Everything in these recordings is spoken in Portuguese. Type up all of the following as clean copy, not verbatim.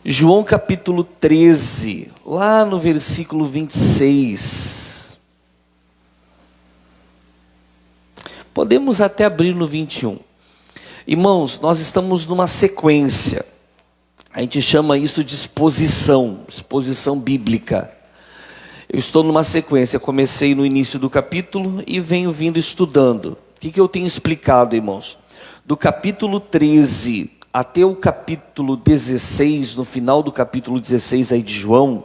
João capítulo 13, lá no versículo 26. Podemos até abrir no 21. Irmãos, nós estamos numa sequência. A gente chama isso de exposição bíblica. Eu estou numa sequência, comecei no início do capítulo e venho vindo estudando. O que eu tenho explicado, irmãos? Do capítulo 13 até o capítulo 16, no final do capítulo 16 aí de João,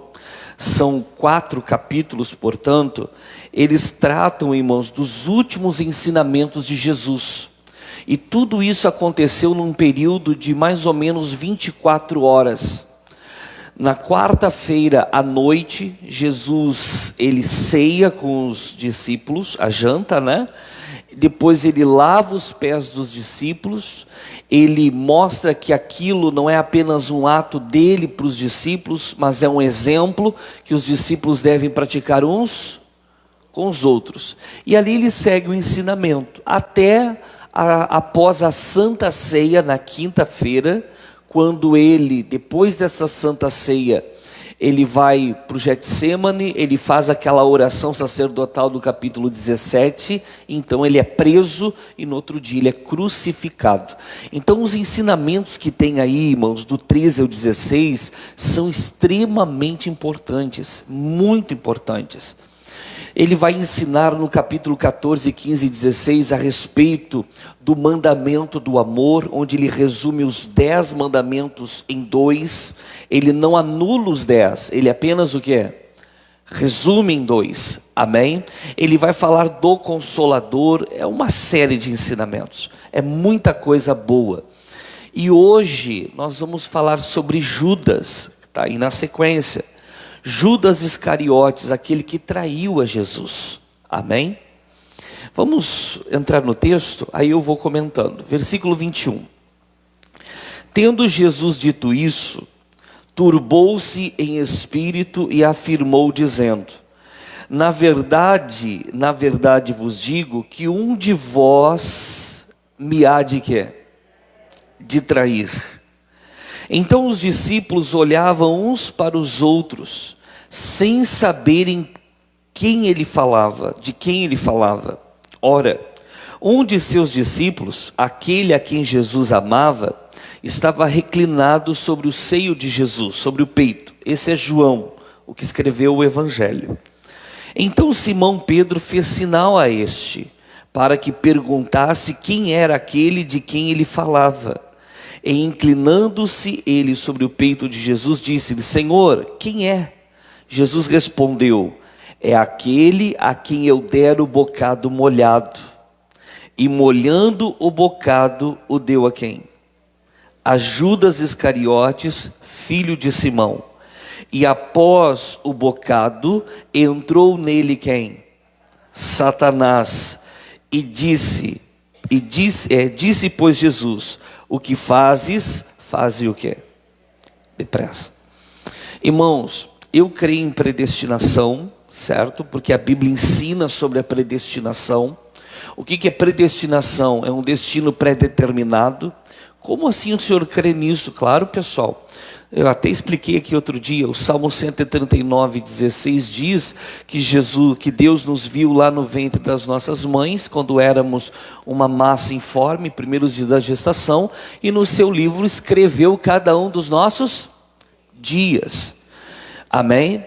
são 4 capítulos, portanto, eles tratam, irmãos, dos últimos ensinamentos de Jesus. E tudo isso aconteceu num período de mais ou menos 24 horas. Na quarta-feira à noite, Jesus, ele ceia com os discípulos, a janta, né? Depois ele lava os pés dos discípulos, ele mostra que aquilo não é apenas um ato dele para os discípulos, mas é um exemplo que os discípulos devem praticar uns com os outros. E ali ele segue o ensinamento, até após a Santa Ceia, na quinta-feira, quando ele, depois dessa Santa Ceia, ele vai para o Getsêmani, ele faz aquela oração sacerdotal do capítulo 17, então ele é preso e no outro dia ele é crucificado. Então os ensinamentos que tem aí, irmãos, do 13 ao 16, são extremamente importantes, muito importantes. Ele vai ensinar no capítulo 14, 15 e 16 a respeito do mandamento do amor, onde ele resume os 10 mandamentos em 2. Ele não anula os 10, ele apenas o quê? Resume em 2, amém? Ele vai falar do Consolador, é uma série de ensinamentos, é muita coisa boa. E hoje nós vamos falar sobre Judas, que está aí na sequência. Judas Iscariotes, aquele que traiu a Jesus, amém? Vamos entrar no texto, aí eu vou comentando, versículo 21. Tendo Jesus dito isso, turbou-se em espírito e afirmou dizendo: na verdade vos digo que um de vós me há de quê? De trair. Então os discípulos olhavam uns para os outros, sem saberem quem ele falava, de quem ele falava. Ora, um de seus discípulos, aquele a quem Jesus amava, estava reclinado sobre o seio de Jesus, sobre o peito. Esse é João, o que escreveu o Evangelho. Então Simão Pedro fez sinal a este, para que perguntasse quem era aquele de quem ele falava. E inclinando-se ele sobre o peito de Jesus, disse-lhe: Senhor, quem é? Jesus respondeu: é aquele a quem eu der o bocado molhado. E molhando o bocado, o deu a quem? A Judas Iscariotes, filho de Simão. E após o bocado, entrou nele quem? Satanás. E disse, pois Jesus: o que fazes, faze o quê? Depressa. Irmãos, eu creio em predestinação, certo? Porque a Bíblia ensina sobre a predestinação. O que é predestinação? É um destino pré-determinado. Como assim o senhor crê nisso? Claro, pessoal. Eu até expliquei aqui outro dia, o Salmo 139, 16 diz que Deus nos viu lá no ventre das nossas mães, quando éramos uma massa informe, primeiros dias da gestação, e no seu livro escreveu cada um dos nossos dias. Amém?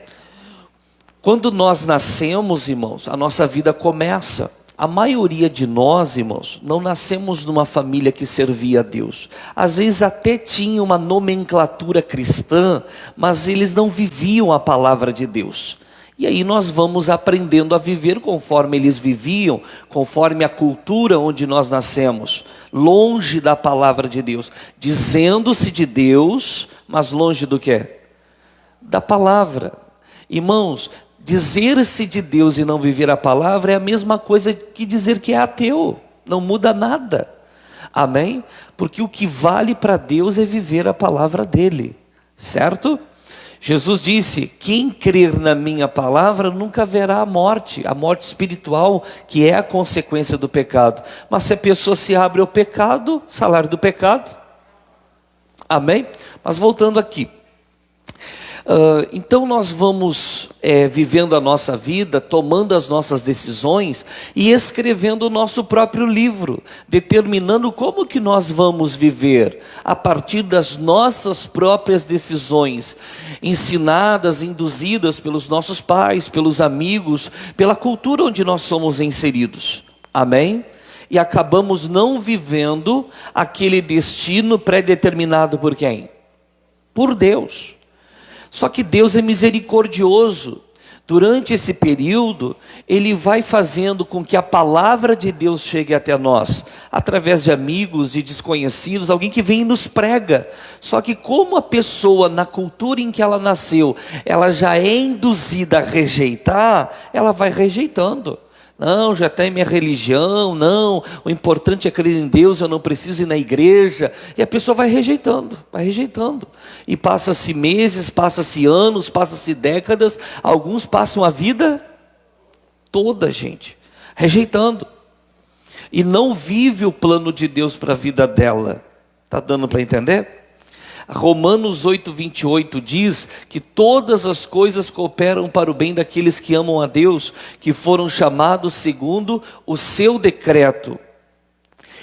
Quando nós nascemos, irmãos, a nossa vida começa. A maioria de nós, irmãos, não nascemos numa família que servia a Deus. Às vezes até tinha uma nomenclatura cristã, mas eles não viviam a palavra de Deus. E aí nós vamos aprendendo a viver conforme eles viviam, conforme a cultura onde nós nascemos, longe da palavra de Deus, dizendo-se de Deus, mas longe do quê? Da palavra. Irmãos, dizer-se de Deus e não viver a palavra é a mesma coisa que dizer que é ateu, não muda nada, amém? Porque o que vale para Deus é viver a palavra dele, certo? Jesus disse: quem crer na minha palavra nunca verá a morte espiritual, que é a consequência do pecado. Mas se a pessoa se abre ao pecado, salário do pecado, amém? Mas voltando aqui, Então nós vamos vivendo a nossa vida, tomando as nossas decisões e escrevendo o nosso próprio livro, determinando como que nós vamos viver a partir das nossas próprias decisões, ensinadas, induzidas pelos nossos pais, pelos amigos, pela cultura onde nós somos inseridos. Amém? E acabamos não vivendo aquele destino pré-determinado por quem? Por Deus. Só que Deus é misericordioso. Durante esse período, Ele vai fazendo com que a palavra de Deus chegue até nós, através de amigos, de desconhecidos, alguém que vem e nos prega. Só que como a pessoa, na cultura em que ela nasceu, ela já é induzida a rejeitar, ela vai rejeitando. Não, já tem minha religião, não, o importante é crer em Deus, eu não preciso ir na igreja. E a pessoa vai rejeitando. E passa-se meses, passa-se anos, passa-se décadas, alguns passam a vida toda, gente, rejeitando. E não vive o plano de Deus para a vida dela. Está dando para entender? Romanos 8:28 diz que todas as coisas cooperam para o bem daqueles que amam a Deus, que foram chamados segundo o seu decreto.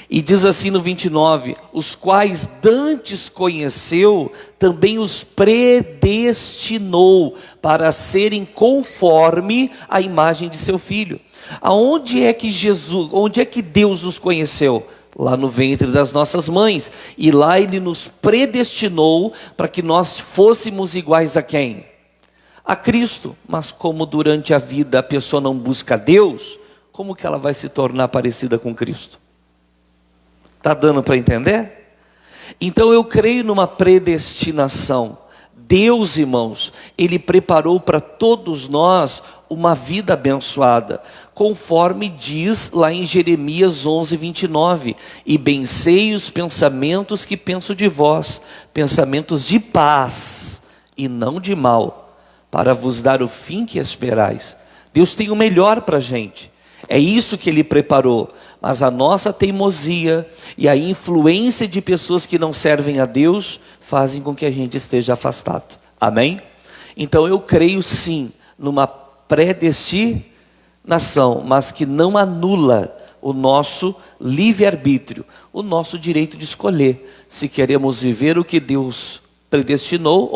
E diz assim no 29, os quais dantes conheceu, também os predestinou para serem conforme a imagem de seu Filho. Onde é que Deus nos conheceu? Lá no ventre das nossas mães, e lá Ele nos predestinou para que nós fôssemos iguais a quem? A Cristo. Mas como durante a vida a pessoa não busca Deus, como que ela vai se tornar parecida com Cristo? Está dando para entender? Então eu creio numa predestinação. Deus, irmãos, Ele preparou para todos nós uma vida abençoada, conforme diz lá em Jeremias 11:29, e bem sei os pensamentos que penso de vós, pensamentos de paz e não de mal, para vos dar o fim que esperais. Deus tem o melhor para a gente, é isso que Ele preparou, mas a nossa teimosia e a influência de pessoas que não servem a Deus, fazem com que a gente esteja afastado, amém? Então eu creio sim, numa predestinação, mas que não anula o nosso livre-arbítrio, o nosso direito de escolher, se queremos viver o que Deus predestinou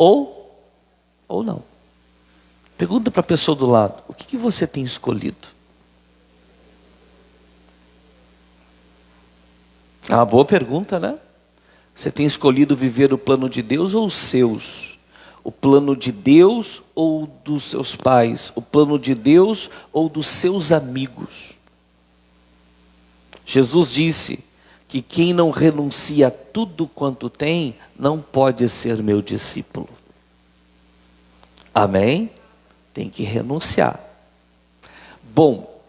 ou não. Pergunta para a pessoa do lado, o que você tem escolhido? É uma boa pergunta, né? Você tem escolhido viver o plano de Deus ou os seus? O plano de Deus ou dos seus pais? O plano de Deus ou dos seus amigos? Jesus disse que quem não renuncia a tudo quanto tem, não pode ser meu discípulo. Amém? Tem que renunciar. Bom,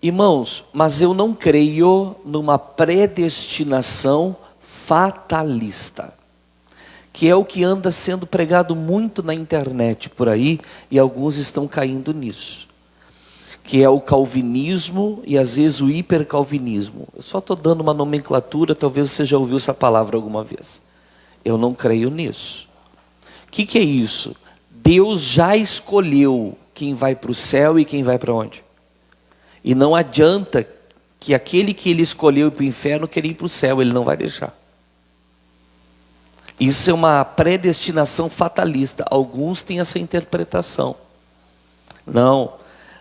irmãos, mas eu não creio numa predestinação fatalista, que é o que anda sendo pregado muito na internet por aí, e alguns estão caindo nisso, que é o calvinismo e às vezes o hipercalvinismo. Eu só estou dando uma nomenclatura, talvez você já ouviu essa palavra alguma vez. Eu não creio nisso. O que é isso? Deus já escolheu quem vai para o céu e quem vai para onde? E não adianta que aquele que Ele escolheu ir para o inferno querer ir para o céu, Ele não vai deixar. Isso é uma predestinação fatalista. Alguns têm essa interpretação. Não,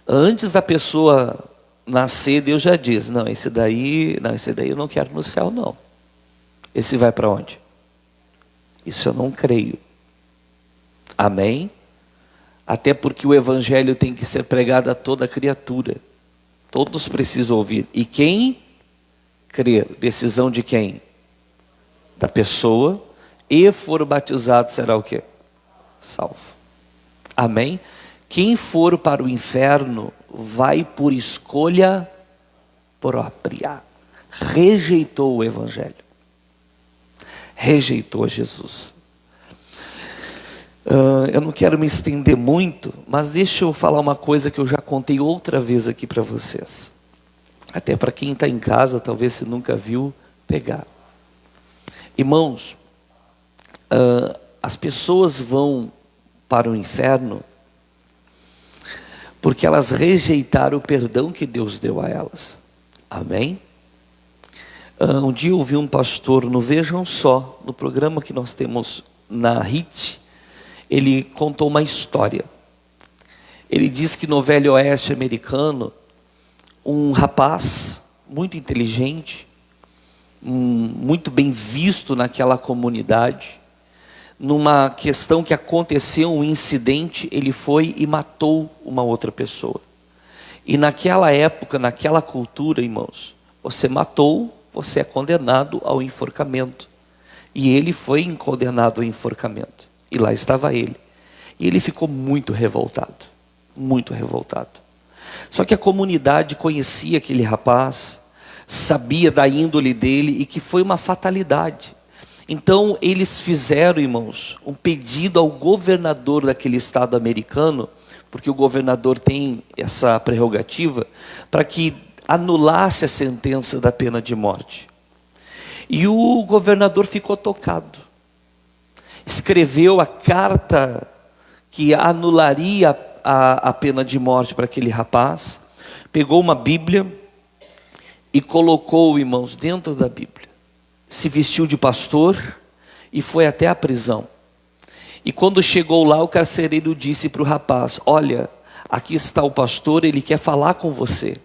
antes da pessoa nascer, Deus já diz, não, esse daí eu não quero no céu, não. Esse vai para onde? Isso eu não creio. Amém? Até porque o evangelho tem que ser pregado a toda criatura. Todos precisam ouvir. E quem crer, decisão de quem? Da pessoa, e for batizado será o quê? Salvo. Amém? Quem for para o inferno vai por escolha própria. Rejeitou o evangelho. Rejeitou Jesus. Eu não quero me estender muito, mas deixa eu falar uma coisa que eu já contei outra vez aqui para vocês. Até para quem está em casa, talvez se nunca viu, pegar. Irmãos, as pessoas vão para o inferno porque elas rejeitaram o perdão que Deus deu a elas. Amém? Um dia eu ouvi um pastor no Vejam Só, no programa que nós temos na HIT, ele contou uma história. Ele diz que no Velho Oeste americano, um rapaz muito inteligente, muito bem visto naquela comunidade, numa questão que aconteceu, um incidente, ele foi e matou uma outra pessoa. E naquela época, naquela cultura, irmãos, você matou, você é condenado ao enforcamento. E ele foi condenado ao enforcamento. E lá estava ele. E ele ficou muito revoltado. Muito revoltado. Só que a comunidade conhecia aquele rapaz, sabia da índole dele e que foi uma fatalidade. Então eles fizeram, irmãos, um pedido ao governador daquele estado americano, porque o governador tem essa prerrogativa, para que anulasse a sentença da pena de morte. E o governador ficou tocado. Escreveu a carta que anularia a pena de morte para aquele rapaz, pegou uma Bíblia e colocou, irmãos, dentro da Bíblia. Se vestiu de pastor e foi até a prisão. E quando chegou lá, o carcereiro disse para o rapaz: olha, aqui está o pastor, ele quer falar com você.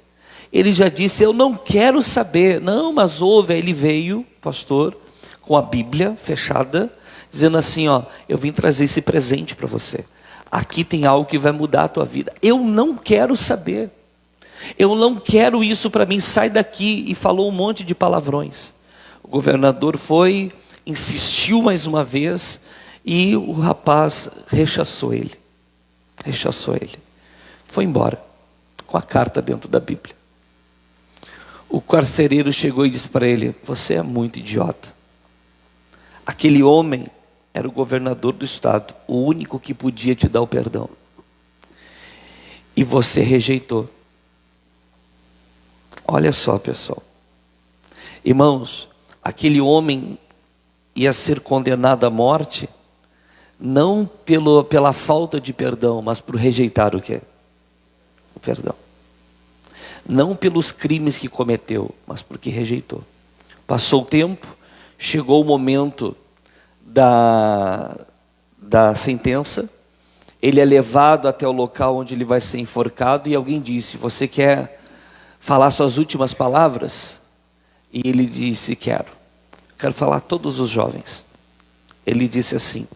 Ele já disse: eu não quero saber. Não, mas ouve. Aí ele veio, pastor, com a Bíblia fechada, dizendo assim: ó, eu vim trazer esse presente para você. Aqui tem algo que vai mudar a tua vida. Eu não quero saber. Eu não quero isso para mim, sai daqui. E falou um monte de palavrões. O governador foi, insistiu mais uma vez, e o rapaz rechaçou ele. Rechaçou ele. Foi embora, com a carta dentro da Bíblia. O carcereiro chegou e disse para ele: você é muito idiota. Aquele homem era o governador do estado, o único que podia te dar o perdão. E você rejeitou. Olha só, pessoal. Irmãos, aquele homem ia ser condenado à morte, não pela falta de perdão, mas por rejeitar o quê? O perdão. Não pelos crimes que cometeu, mas porque rejeitou. Passou o tempo, chegou o momento da sentença, ele é levado até o local onde ele vai ser enforcado, e alguém disse: você quer falar suas últimas palavras? E ele disse: quero falar a todos os jovens. Ele disse assim: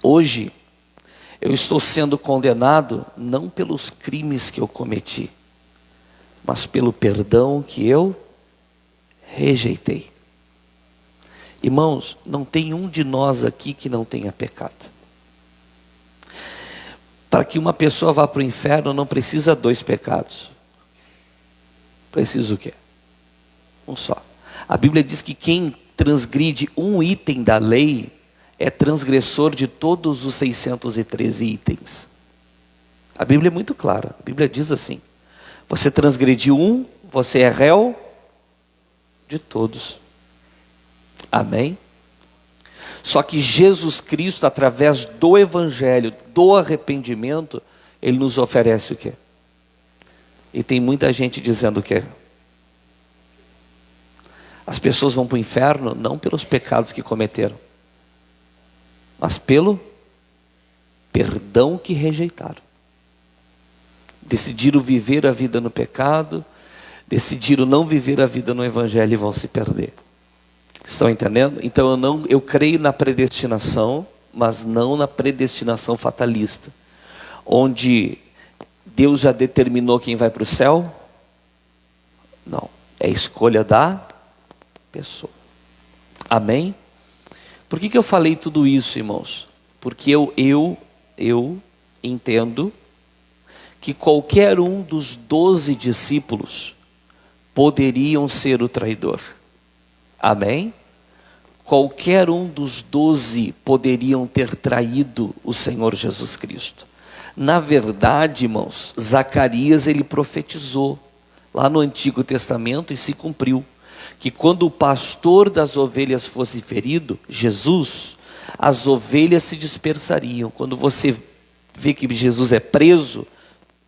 hoje eu estou sendo condenado não pelos crimes que eu cometi, mas pelo perdão que eu rejeitei. Irmãos, não tem um de nós aqui que não tenha pecado. Para que uma pessoa vá para o inferno não precisa 2 pecados. Precisa o quê? Um só. A Bíblia diz que quem transgride um item da lei é transgressor de todos os 613 itens. A Bíblia é muito clara. A Bíblia diz assim: você transgrediu um, você é réu de todos. Amém? Só que Jesus Cristo, através do Evangelho, do arrependimento, Ele nos oferece o quê? E tem muita gente dizendo o quê? As pessoas vão para o inferno não pelos pecados que cometeram, mas pelo perdão que rejeitaram. Decidiram viver a vida no pecado, decidiram não viver a vida no Evangelho e vão se perder. Estão entendendo? Então eu creio na predestinação, mas não na predestinação fatalista, onde Deus já determinou quem vai para o céu. Não, é escolha da pessoa. Amém? Por que eu falei tudo isso, irmãos? Porque eu entendo que qualquer um dos 12 discípulos poderiam ser o traidor. Amém? Qualquer um dos 12 poderiam ter traído o Senhor Jesus Cristo. Na verdade, irmãos, Zacarias ele profetizou lá no Antigo Testamento e se cumpriu. Que quando o pastor das ovelhas fosse ferido, Jesus, as ovelhas se dispersariam. Quando você vê que Jesus é preso,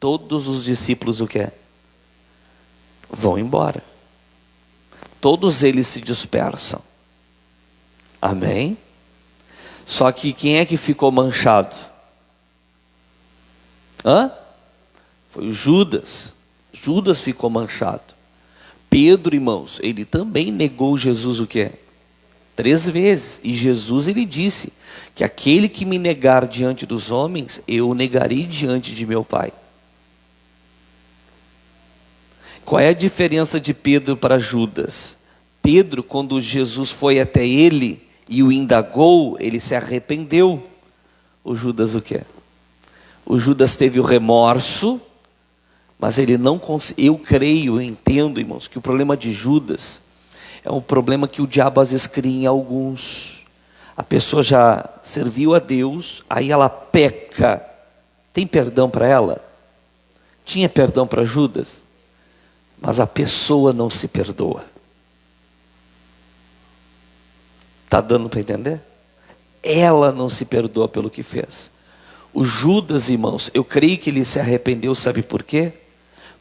todos os discípulos o quê? Vão embora. Todos eles se dispersam. Amém? Só que quem é que ficou manchado? Foi o Judas. Judas ficou manchado. Pedro, irmãos, ele também negou Jesus o quê? 3 vezes. E Jesus, ele disse que aquele que me negar diante dos homens, eu o negarei diante de meu Pai. Qual é a diferença de Pedro para Judas? Pedro, quando Jesus foi até ele e o indagou, ele se arrependeu. O Judas o quê? O Judas teve o remorso, mas ele não conseguiu. Eu creio, eu entendo, irmãos, que o problema de Judas é um problema que o diabo às vezes cria em alguns. A pessoa já serviu a Deus, aí ela peca. Tem perdão para ela? Tinha perdão para Judas? Mas a pessoa não se perdoa. Está dando para entender? Ela não se perdoa pelo que fez. O Judas, irmãos, eu creio que ele se arrependeu, sabe por quê?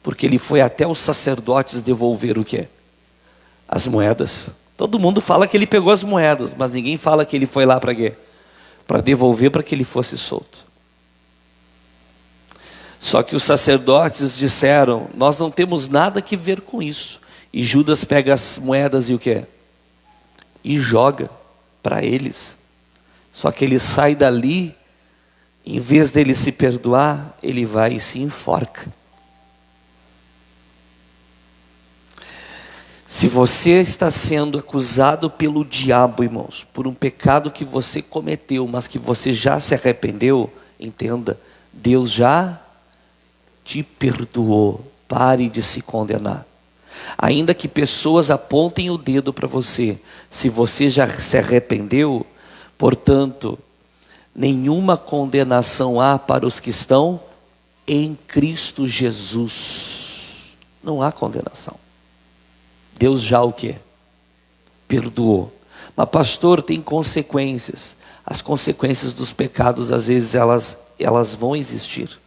Porque ele foi até os sacerdotes devolver o quê? As moedas. Todo mundo fala que ele pegou as moedas, mas ninguém fala que ele foi lá para quê? Para devolver, para que ele fosse solto. Só que os sacerdotes disseram, nós não temos nada que ver com isso. E Judas pega as moedas e o quê? E joga para eles. Só que ele sai dali, em vez dele se perdoar, ele vai e se enforca. Se você está sendo acusado pelo diabo, irmãos, por um pecado que você cometeu, mas que você já se arrependeu, entenda, Deus já te perdoou. Pare de se condenar. Ainda que pessoas apontem o dedo para você, se você já se arrependeu, portanto, nenhuma condenação há para os que estão em Cristo Jesus. Não há condenação. Deus já o quê? Perdoou. Mas pastor, tem consequências. As consequências dos pecados, às vezes, elas vão existir.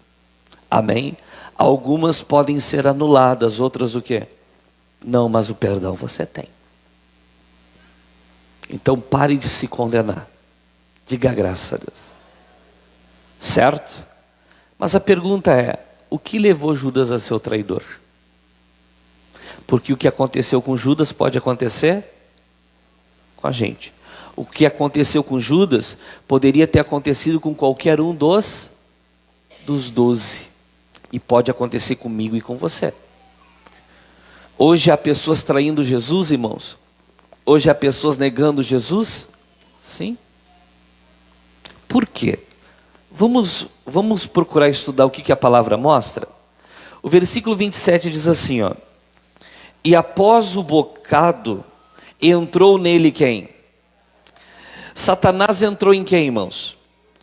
Amém? Algumas podem ser anuladas, outras o quê? Não, mas o perdão você tem. Então pare de se condenar. Diga graças a Deus. Certo? Mas a pergunta é, o que levou Judas a ser o traidor? Porque o que aconteceu com Judas pode acontecer com a gente. O que aconteceu com Judas poderia ter acontecido com qualquer um dos 12. E pode acontecer comigo e com você. Hoje há pessoas traindo Jesus, irmãos? Hoje há pessoas negando Jesus? Sim. Por quê? Vamos procurar estudar o que a palavra mostra? O versículo 27 diz assim, ó. E após o bocado, entrou nele quem? Satanás entrou em quem, irmãos?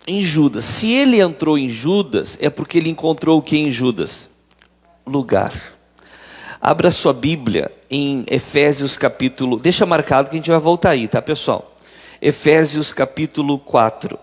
Em Judas. Se ele entrou em Judas, é porque ele encontrou o que em Judas? Lugar. Abra sua Bíblia em Efésios capítulo... Deixa marcado que a gente vai voltar aí, tá, pessoal? Efésios capítulo 4.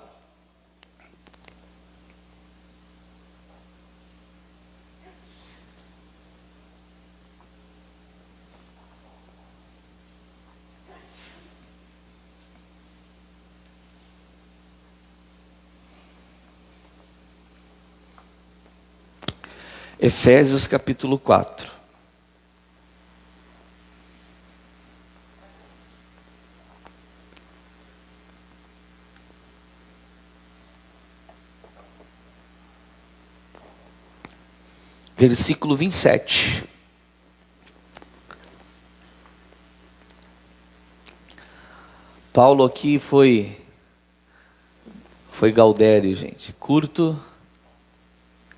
Efésios capítulo 4. Versículo 27. Paulo aqui foi Gaudério, gente. Curto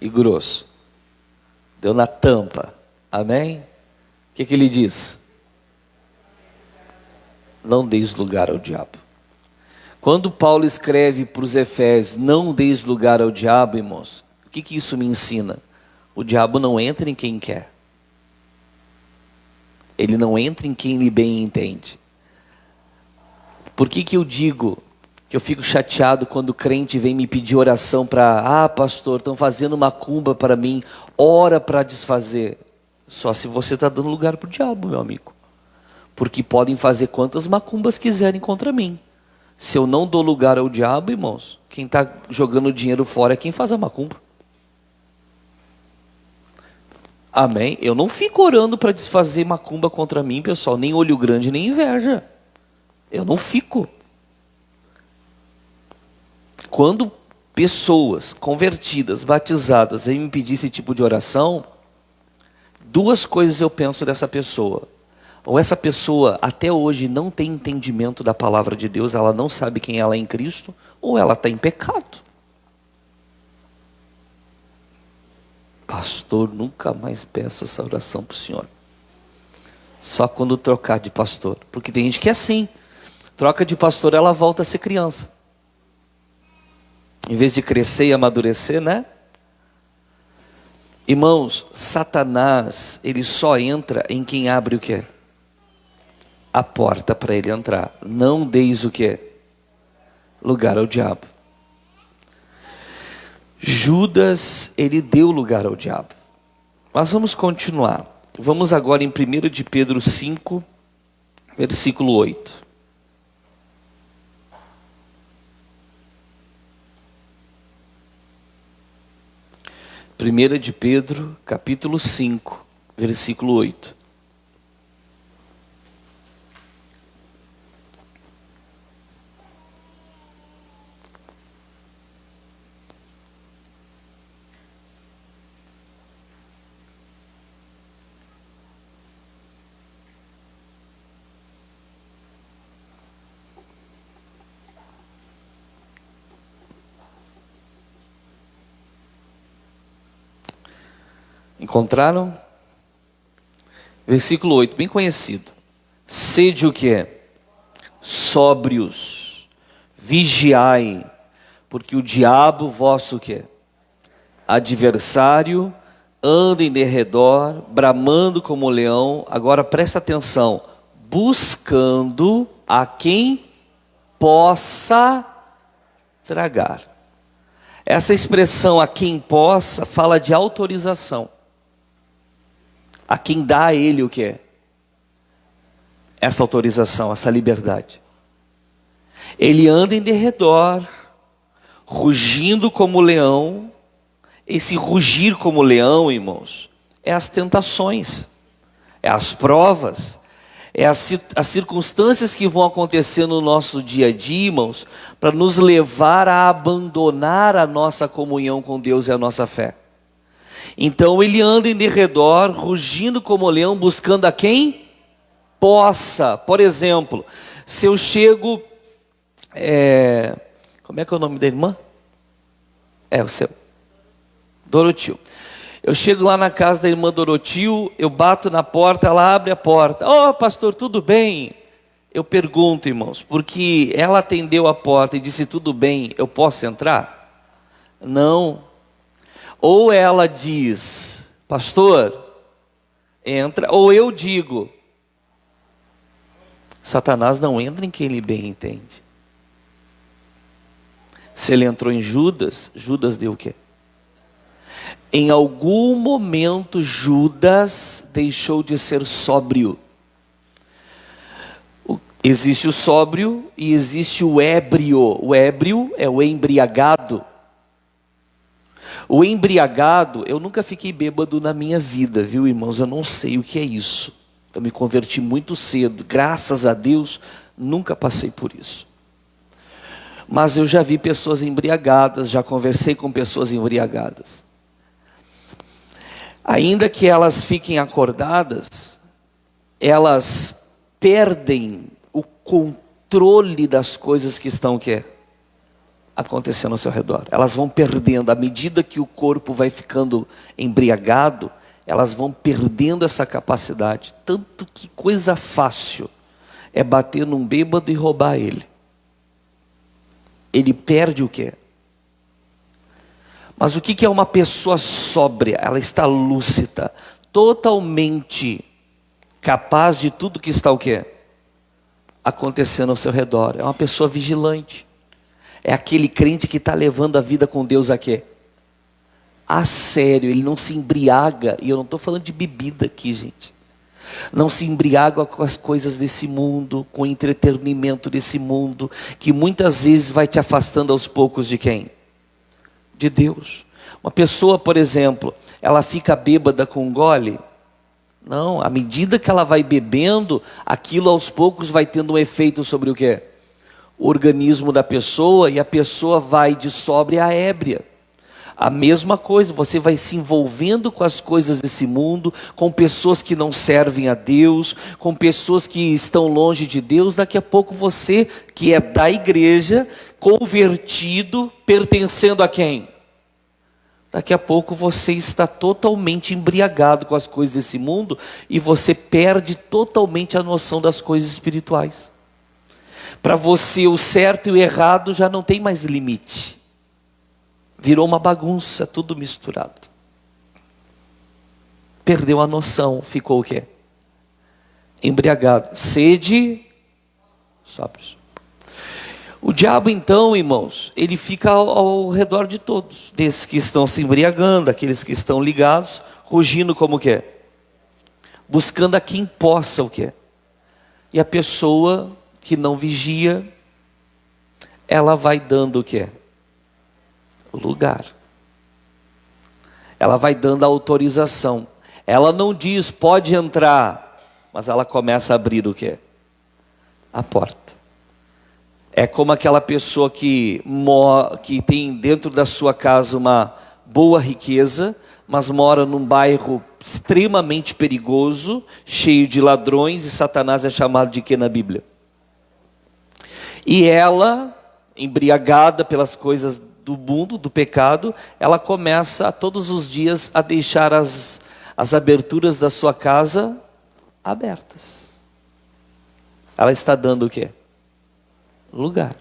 e grosso. Deu na tampa. Amém? O que ele diz? Não deis lugar ao diabo. Quando Paulo escreve para os Efésios, não deis lugar ao diabo, irmãos, o que isso me ensina? O diabo não entra em quem quer. Ele não entra em quem lhe bem entende. Por que eu digo Que eu fico chateado quando o crente vem me pedir oração para, pastor, estão fazendo macumba para mim, ora para desfazer. Só se você está dando lugar para o diabo, meu amigo. Porque podem fazer quantas macumbas quiserem contra mim. Se eu não dou lugar ao diabo, irmãos, quem está jogando dinheiro fora é quem faz a macumba. Amém? Eu não fico orando para desfazer macumba contra mim, pessoal, nem olho grande, nem inveja. Eu não fico. Quando pessoas convertidas, batizadas, vêm me pedir esse tipo de oração, duas coisas eu penso dessa pessoa. Ou essa pessoa até hoje não tem entendimento da palavra de Deus, ela não sabe quem ela é em Cristo, ou ela está em pecado. Pastor, nunca mais peço essa oração para o senhor. Só quando trocar de pastor. Porque tem gente que é assim. Troca de pastor, ela volta a ser criança. Em vez de crescer e amadurecer, né? Irmãos, Satanás, ele só entra em quem abre o quê? A porta para ele entrar. Não deis o quê? Lugar ao diabo. Judas, ele deu lugar ao diabo. Mas vamos continuar. Vamos agora em 1 de Pedro 5, versículo 8. 1 de Pedro, capítulo 5, versículo 8. Encontraram? Versículo 8, bem conhecido. Sede o que é? Sóbrios, vigiai, porque o diabo vosso o que é? Adversário, anda em derredor, bramando como leão. Agora presta atenção, buscando a quem possa tragar. Essa expressão a quem possa fala de autorização. A quem dá a ele o que é? Essa autorização, essa liberdade. Ele anda em derredor, rugindo como leão. Esse rugir como leão, irmãos, é as tentações, é as provas, é as circunstâncias que vão acontecer no nosso dia a dia, irmãos, para nos levar a abandonar a nossa comunhão com Deus e a nossa fé. Então ele anda em derredor, rugindo como leão, buscando a quem possa. Por exemplo, se eu chego, como é que é o nome da irmã? O seu, Dorotio. Eu chego lá na casa da irmã Dorotio, eu bato na porta, ela abre a porta. Pastor, tudo bem? Eu pergunto, irmãos, porque ela atendeu a porta e disse tudo bem, eu posso entrar? Não. Ou ela diz, pastor, entra, ou eu digo, Satanás não entra em quem ele bem entende. Se ele entrou em Judas, Judas deu o quê? Em algum momento Judas deixou de ser sóbrio. Existe o sóbrio e existe o ébrio. O ébrio é o embriagado. O embriagado, eu nunca fiquei bêbado na minha vida, viu, irmãos? Eu não sei o que é isso. Eu me converti muito cedo, graças a Deus, nunca passei por isso. Mas eu já vi pessoas embriagadas, já conversei com pessoas embriagadas. Ainda que elas fiquem acordadas, elas perdem o controle das coisas que estão o quê? Acontecendo ao seu redor. Elas vão perdendo, à medida que o corpo vai ficando embriagado, elas vão perdendo essa capacidade. Tanto que coisa fácil é bater num bêbado e roubar ele. Ele perde o quê? Mas o que é uma pessoa sóbria? Ela está lúcida, totalmente capaz de tudo que está o quê? Acontecendo ao seu redor. É uma pessoa vigilante. É aquele crente que está levando a vida com Deus a quê? A sério, ele não se embriaga, e eu não estou falando de bebida aqui, gente. Não se embriaga com as coisas desse mundo, com o entretenimento desse mundo, que muitas vezes vai te afastando aos poucos de quem? De Deus. Uma pessoa, por exemplo, ela fica bêbada com um gole? Não, à medida que ela vai bebendo, aquilo aos poucos vai tendo um efeito sobre o quê? O organismo da pessoa, e a pessoa vai de sóbria a ébria. A mesma coisa, você vai se envolvendo com as coisas desse mundo, com pessoas que não servem a Deus, com pessoas que estão longe de Deus. Daqui a pouco você, que é da igreja, convertido, pertencendo a quem? Daqui a pouco você está totalmente embriagado com as coisas desse mundo e você perde totalmente a noção das coisas espirituais. Para você o certo e o errado já não tem mais limite. Virou uma bagunça, tudo misturado. Perdeu a noção, ficou o quê? Embriagado. Sede, sóbrios. O diabo então, irmãos, ele fica ao redor de todos. Desses que estão se embriagando, aqueles que estão ligados, rugindo como o quê? Buscando a quem possa o quê? E a pessoa que não vigia, ela vai dando o quê? Lugar. Ela vai dando a autorização. Ela não diz pode entrar, mas ela começa a abrir o quê? A porta. É como aquela pessoa que tem dentro da sua casa uma boa riqueza, mas mora num bairro extremamente perigoso, cheio de ladrões, e Satanás é chamado de quê na Bíblia? E ela, embriagada pelas coisas do mundo, do pecado, ela começa todos os dias a deixar as aberturas da sua casa abertas. Ela está dando o quê? Lugar.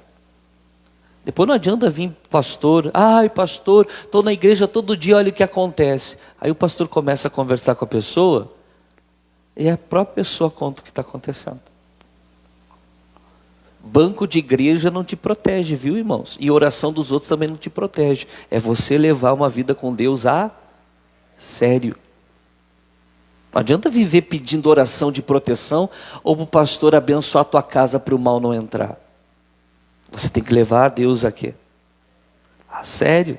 Depois não adianta vir pastor, ai pastor, estou na igreja todo dia, olha o que acontece. Aí o pastor começa a conversar com a pessoa, e a própria pessoa conta o que está acontecendo. Banco de igreja não te protege, viu, irmãos? E oração dos outros também não te protege. É você levar uma vida com Deus a sério. Não adianta viver pedindo oração de proteção ou para o pastor abençoar a tua casa para o mal não entrar. Você tem que levar a Deus a quê? A sério.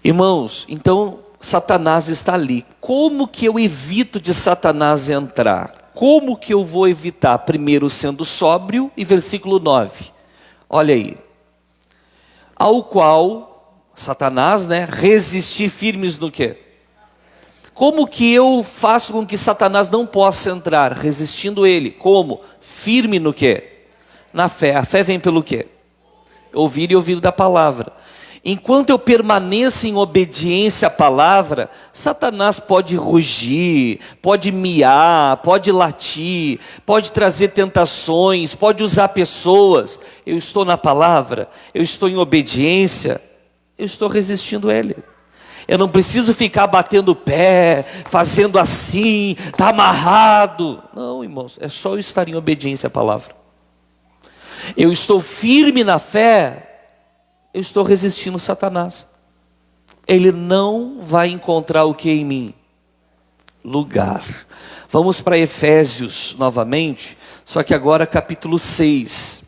Irmãos, então Satanás está ali. Como que eu evito de Satanás entrar? Como que eu vou evitar? Primeiro sendo sóbrio, e versículo 9. Olha aí. Ao qual, Satanás, resistir firmes no quê? Como que eu faço com que Satanás não possa entrar? Resistindo ele. Como? Firme no quê? Na fé. A fé vem pelo quê? Ouvir e ouvir da palavra. Enquanto eu permaneço em obediência à palavra, Satanás pode rugir, pode miar, pode latir, pode trazer tentações, pode usar pessoas. Eu estou na palavra, eu estou em obediência, eu estou resistindo a ele. Eu não preciso ficar batendo o pé, fazendo assim, está amarrado. Não, irmãos, é só eu estar em obediência à palavra. Eu estou firme na fé, eu estou resistindo a Satanás. Ele não vai encontrar o que em mim? Lugar. Vamos para Efésios novamente, só que agora capítulo 6.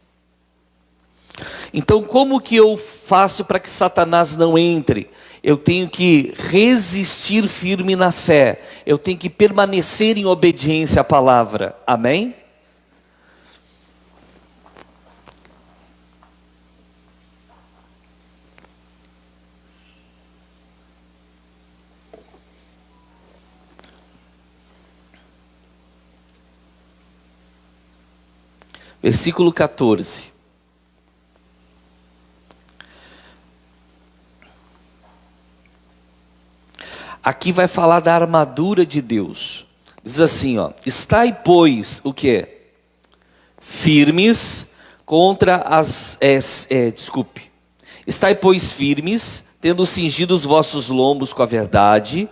Então como que eu faço para que Satanás não entre? Eu tenho que resistir firme na fé. Eu tenho que permanecer em obediência à palavra. Amém? Versículo 14. Aqui vai falar da armadura de Deus. Diz assim, ó: estai, pois, o quê? Firmes contra as... Estai, pois, firmes, tendo cingido os vossos lombos com a verdade,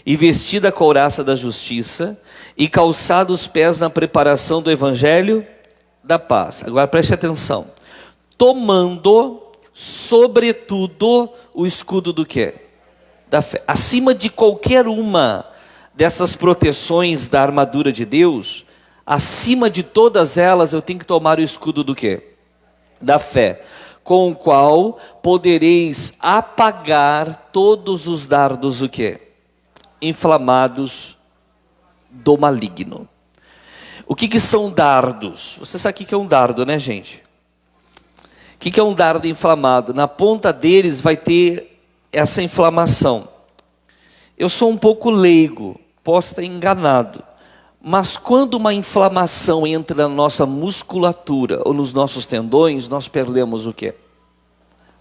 e vestida a couraça da justiça, e calçado os pés na preparação do evangelho da paz. Agora preste atenção. tomando, sobretudo, o escudo do quê? Da fé. Acima de qualquer uma dessas proteções da armadura de Deus, acima de todas elas, eu tenho que tomar o escudo do quê? Da fé, com o qual podereis apagar todos os dardos o quê? Inflamados do maligno. O que são dardos? Você sabe o que é um dardo, né, gente? O que é um dardo inflamado? Na ponta deles vai ter essa inflamação. Eu sou um pouco leigo, posso estar enganado, mas quando uma inflamação entra na nossa musculatura ou nos nossos tendões, nós perdemos o quê?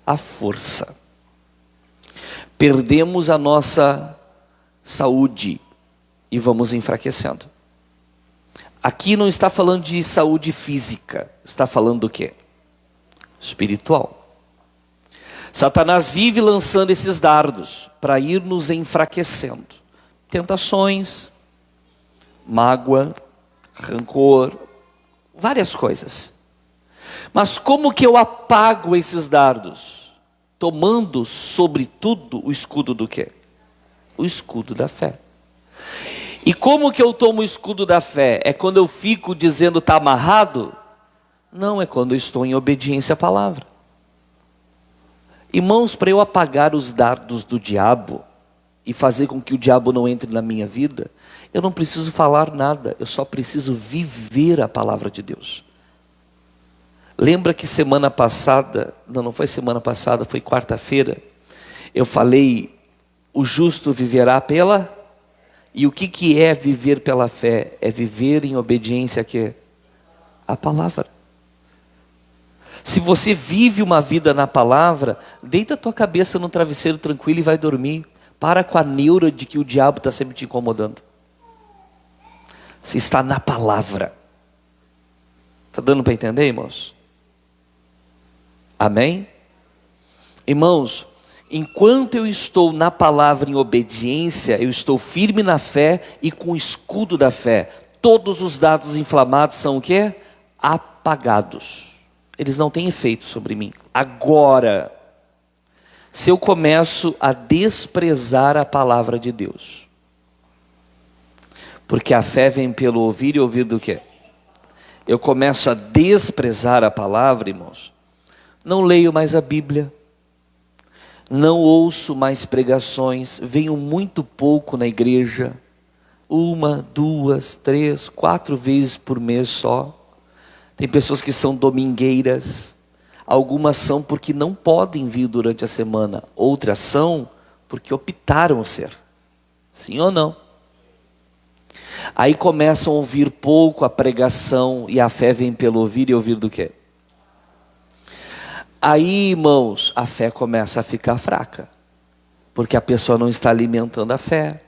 A força. Perdemos a nossa saúde e vamos enfraquecendo. Aqui não está falando de saúde física, está falando do quê? Espiritual. Satanás vive lançando esses dardos para ir nos enfraquecendo. Tentações, mágoa, rancor, várias coisas. Mas como que eu apago esses dardos? Tomando sobretudo o escudo do quê? O escudo da fé. E como que eu tomo o escudo da fé? É quando eu fico dizendo está amarrado? Não, é quando eu estou em obediência à palavra. Irmãos, para eu apagar os dardos do diabo e fazer com que o diabo não entre na minha vida, eu não preciso falar nada, eu só preciso viver a palavra de Deus. Lembra que semana passada, não foi semana passada, foi quarta-feira, eu falei, o justo viverá pela... E o que é viver pela fé? É viver em obediência a quê? A palavra. Se você vive uma vida na palavra, deita a tua cabeça no travesseiro tranquilo e vai dormir. Para com a neura de que o diabo está sempre te incomodando. Você está na palavra. Está dando para entender, irmãos? Amém? Irmãos, enquanto eu estou na palavra em obediência, eu estou firme na fé e com o escudo da fé. Todos os dardos inflamados são o quê? Apagados. Eles não têm efeito sobre mim. Agora, se eu começo a desprezar a palavra de Deus, porque a fé vem pelo ouvir e ouvir do quê? Eu começo a desprezar a palavra, irmãos. Não leio mais a Bíblia. Não ouço mais pregações, venho muito pouco na igreja, 1, 2, 3, 4 vezes por mês só. Tem pessoas que são domingueiras, algumas são porque não podem vir durante a semana, outras são porque optaram ser, sim ou não? Aí começam a ouvir pouco a pregação e a fé vem pelo ouvir e ouvir do quê? Aí, irmãos, a fé começa a ficar fraca, porque a pessoa não está alimentando a fé,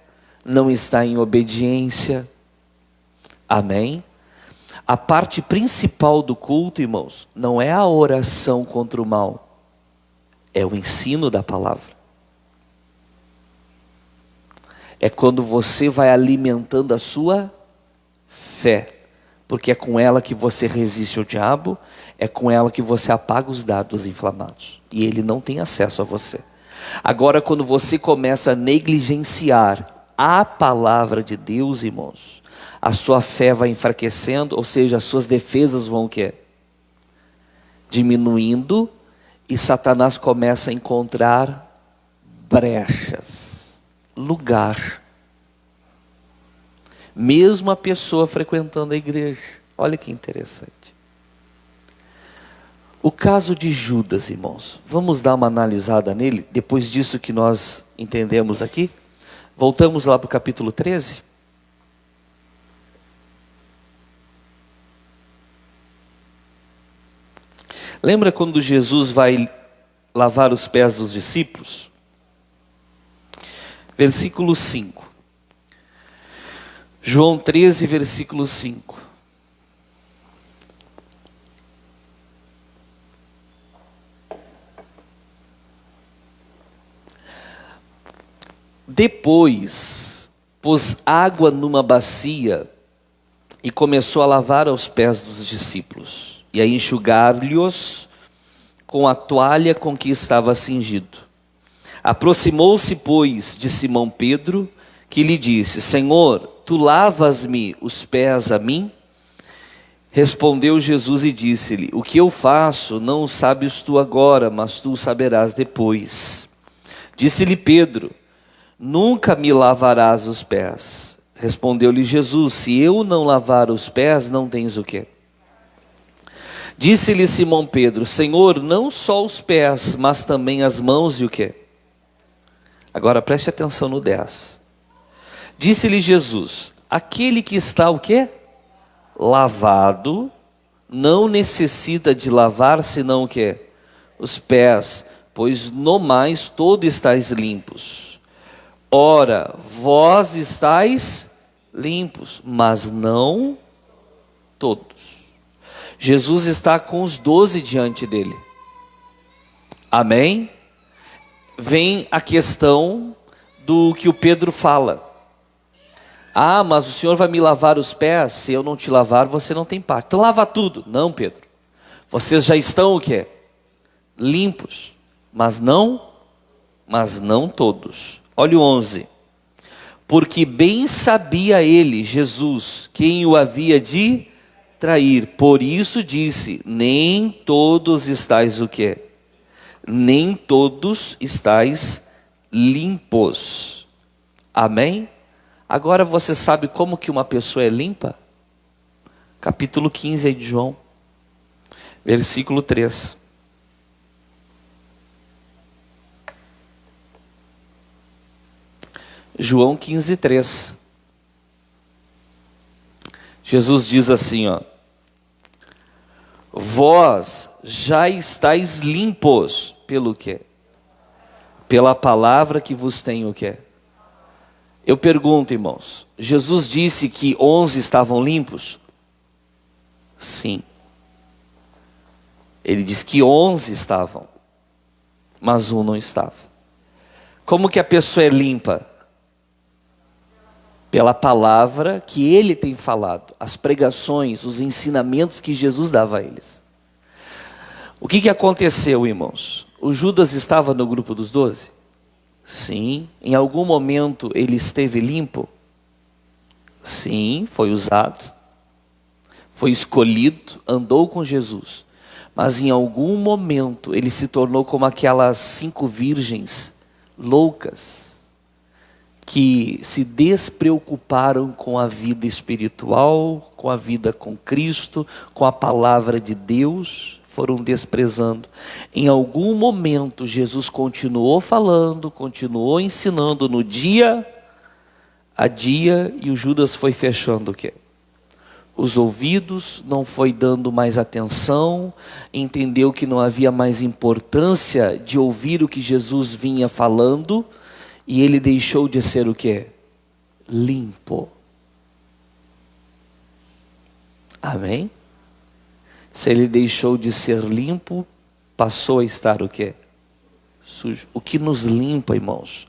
não está em obediência. Amém? A parte principal do culto, irmãos, não é a oração contra o mal, é o ensino da palavra. É quando você vai alimentando a sua fé, porque é com ela que você resiste ao diabo, é com ela que você apaga os dardos inflamados. E ele não tem acesso a você. Agora, quando você começa a negligenciar a palavra de Deus, irmãos, a sua fé vai enfraquecendo, ou seja, as suas defesas vão o quê? Diminuindo, e Satanás começa a encontrar brechas, lugar. Mesmo a pessoa frequentando a igreja. Olha que interessante. O caso de Judas, irmãos, vamos dar uma analisada nele, depois disso que nós entendemos aqui. Voltamos lá para o capítulo 13. Lembra quando Jesus vai lavar os pés dos discípulos? Versículo 5. João 13, versículo 5. Depois, pôs água numa bacia e começou a lavar os pés dos discípulos e a enxugar-lhes com a toalha com que estava cingido. Aproximou-se, pois, de Simão Pedro, que lhe disse: Senhor, tu lavas-me os pés a mim? Respondeu Jesus e disse-lhe: O que eu faço não o sabes tu agora, mas tu o saberás depois. Disse-lhe Pedro: Nunca me lavarás os pés. Respondeu-lhe Jesus: Se eu não lavar os pés, não tens o quê? Disse-lhe Simão Pedro: Senhor, não só os pés, mas também as mãos e o quê? Agora preste atenção no 10. Disse-lhe Jesus: Aquele que está o quê? Lavado, não necessita de lavar senão o quê? Os pés, pois no mais todos estáis limpos. Ora, vós estáis limpos, mas não todos. Jesus está com os 12 diante dele. Amém? Vem a questão do que o Pedro fala. Ah, mas o Senhor vai me lavar os pés? Se eu não te lavar, você não tem parte. Então lava tudo. Não, Pedro. Vocês já estão o quê? Limpos. Mas não todos. Olha o 11. Porque bem sabia ele, Jesus, quem o havia de trair. Por isso disse: nem todos estáis o quê? Nem todos estáis limpos. Amém? Agora você sabe como que uma pessoa é limpa? Capítulo 15 aí de João, versículo 3. João 15, 3. Jesus diz assim, ó: Vós já estáis limpos pelo quê? Pela palavra que vos tenho o quê? Eu pergunto, irmãos, Jesus disse que 11 estavam limpos? Sim. Ele disse que 11 estavam, mas um não estava. Como que a pessoa é limpa? Pela palavra que ele tem falado, as pregações, os ensinamentos que Jesus dava a eles. O que aconteceu, irmãos? O Judas estava no grupo dos 12? Sim. Em algum momento ele esteve limpo? Sim, foi usado, foi escolhido, andou com Jesus. Mas em algum momento ele se tornou como aquelas 5 virgens loucas, que se despreocuparam com a vida espiritual, com a vida com Cristo, com a palavra de Deus, foram desprezando. Em algum momento Jesus continuou falando, continuou ensinando no dia a dia, e o Judas foi fechando o quê? Os ouvidos, não foi dando mais atenção, entendeu que não havia mais importância de ouvir o que Jesus vinha falando, e ele deixou de ser o quê? Limpo. Amém? Se ele deixou de ser limpo, passou a estar o quê? Sujo. O que nos limpa, irmãos,